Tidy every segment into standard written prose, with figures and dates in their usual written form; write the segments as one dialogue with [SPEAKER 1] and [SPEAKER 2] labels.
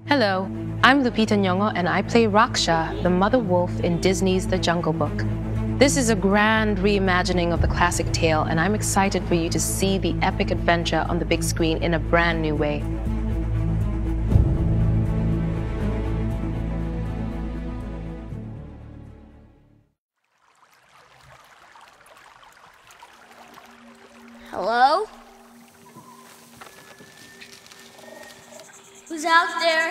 [SPEAKER 1] Hello, I'm Lupita Nyong'o and I play Raksha, the mother wolf in Disney's The Jungle Book. This is a grand reimagining of the classic tale, and I'm excited for you to see the epic adventure on the big screen in a brand new way.
[SPEAKER 2] Hello? Who's out there?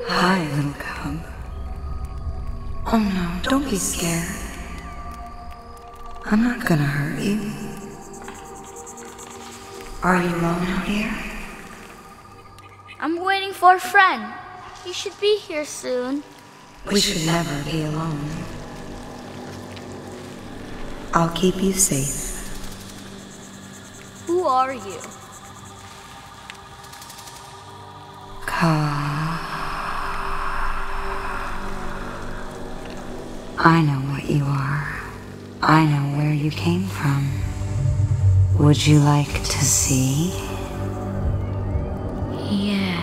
[SPEAKER 3] Hi, little cub. Oh no, don't be scared. I'm not gonna hurt you. Are you alone out here?
[SPEAKER 2] I'm waiting for a friend. He should be here soon.
[SPEAKER 3] We should never be alone. I'll keep you safe.
[SPEAKER 2] Who are you?
[SPEAKER 3] I know what you are. I know where you came from. Would you like to see?
[SPEAKER 2] Yeah.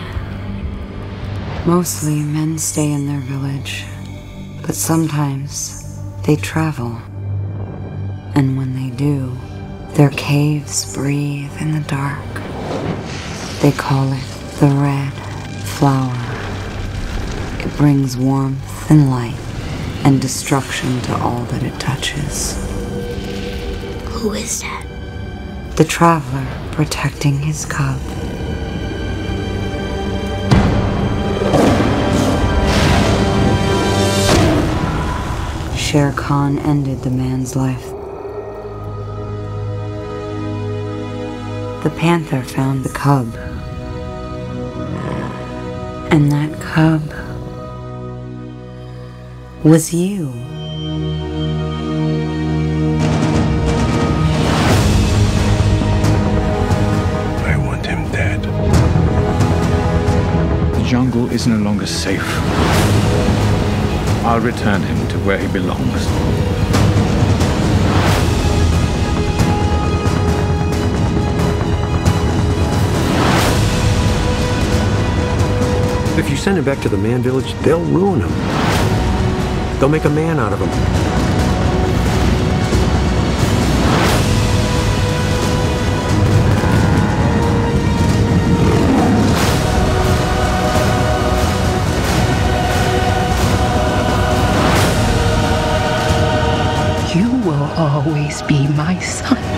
[SPEAKER 3] Mostly men stay in their village, but sometimes they travel. And when they do, their caves breathe in the dark. They call it the Red Flower. It brings warmth and light and destruction to all that it touches.
[SPEAKER 2] Who is that?
[SPEAKER 3] The traveler protecting his cub. Shere Khan ended the man's life. The panther found the cub. And that cub was you.
[SPEAKER 4] I want him dead.
[SPEAKER 5] The jungle is no longer safe. I'll return him to where he belongs.
[SPEAKER 4] If you send him back to the man village, they'll ruin him. They'll make a man out of him.
[SPEAKER 1] You will always be my son.